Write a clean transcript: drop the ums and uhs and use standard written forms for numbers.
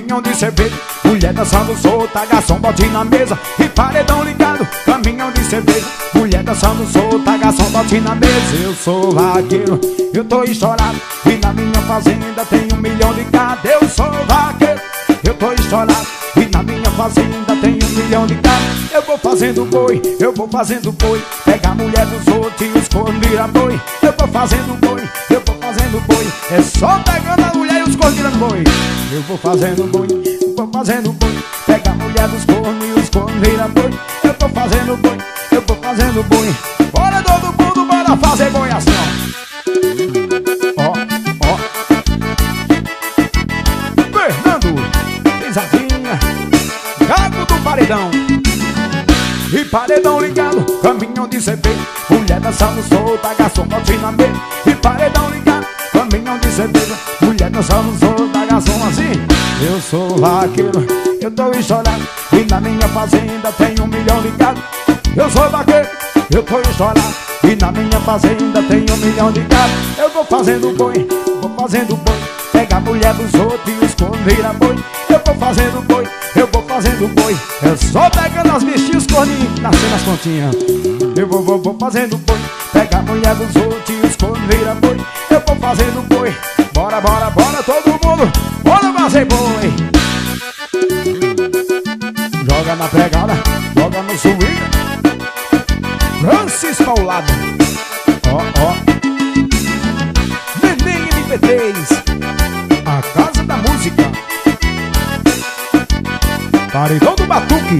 caminhão de cerveja, mulher dançando solta, garçom bote na mesa e paredão ligado. Caminhão de cerveja, mulher dançando solta, garçom bote na mesa. Eu sou vaqueiro, eu tô estourado, e na minha fazenda tem 1 milhão de gado. Eu sou vaqueiro, eu tô estourado, e na minha fazenda tem 1 milhão de gado. Eu vou fazendo boi, eu vou fazendo boi, pega a mulher dos outros e os cornos vira boi. Eu vou fazendo boi, eu vou fazendo boi, é só pegando a mulher e os cornos virando boi. Eu vou fazendo boi, eu vou fazendo boi, pega a mulher dos cornos e os cornos vira boi. Eu vou fazendo boi, eu vou fazendo boi. Bora todo mundo, bora fazer boi assim, ó. Ó, Fernando, pisadinha, gato do paredão. E paredão ligado, caminhão de cerveja, mulher dançando solta, garçom bote na mesa. E paredão ligado, caminhão de cerveja, mulher dançando solta, garçom assim. Eu sou vaqueiro, eu tô estourado, e na minha fazenda tem 1 milhão de gado. Eu sou vaqueiro, eu tô estourado, e na minha fazenda tem 1 milhão de gado. Eu vou fazendo boi, vou fazendo boi, pega a mulher dos outros e os cornos vira boi. Eu vou fazendo boi, eu vou fazendo boi, é só pegando as bichinhas, os corninhos, nascendo as pontinhas. Eu vou fazendo boi, pega a mulher dos outros e os cornos vira boi. Eu vou fazendo boi, bora, bora, bora todo mundo, bora fazer boi. Joga na pegada, joga no swing, Francis Paulado. Ó, ó, Neném MP3, a casa da música. Paredão do Batuque.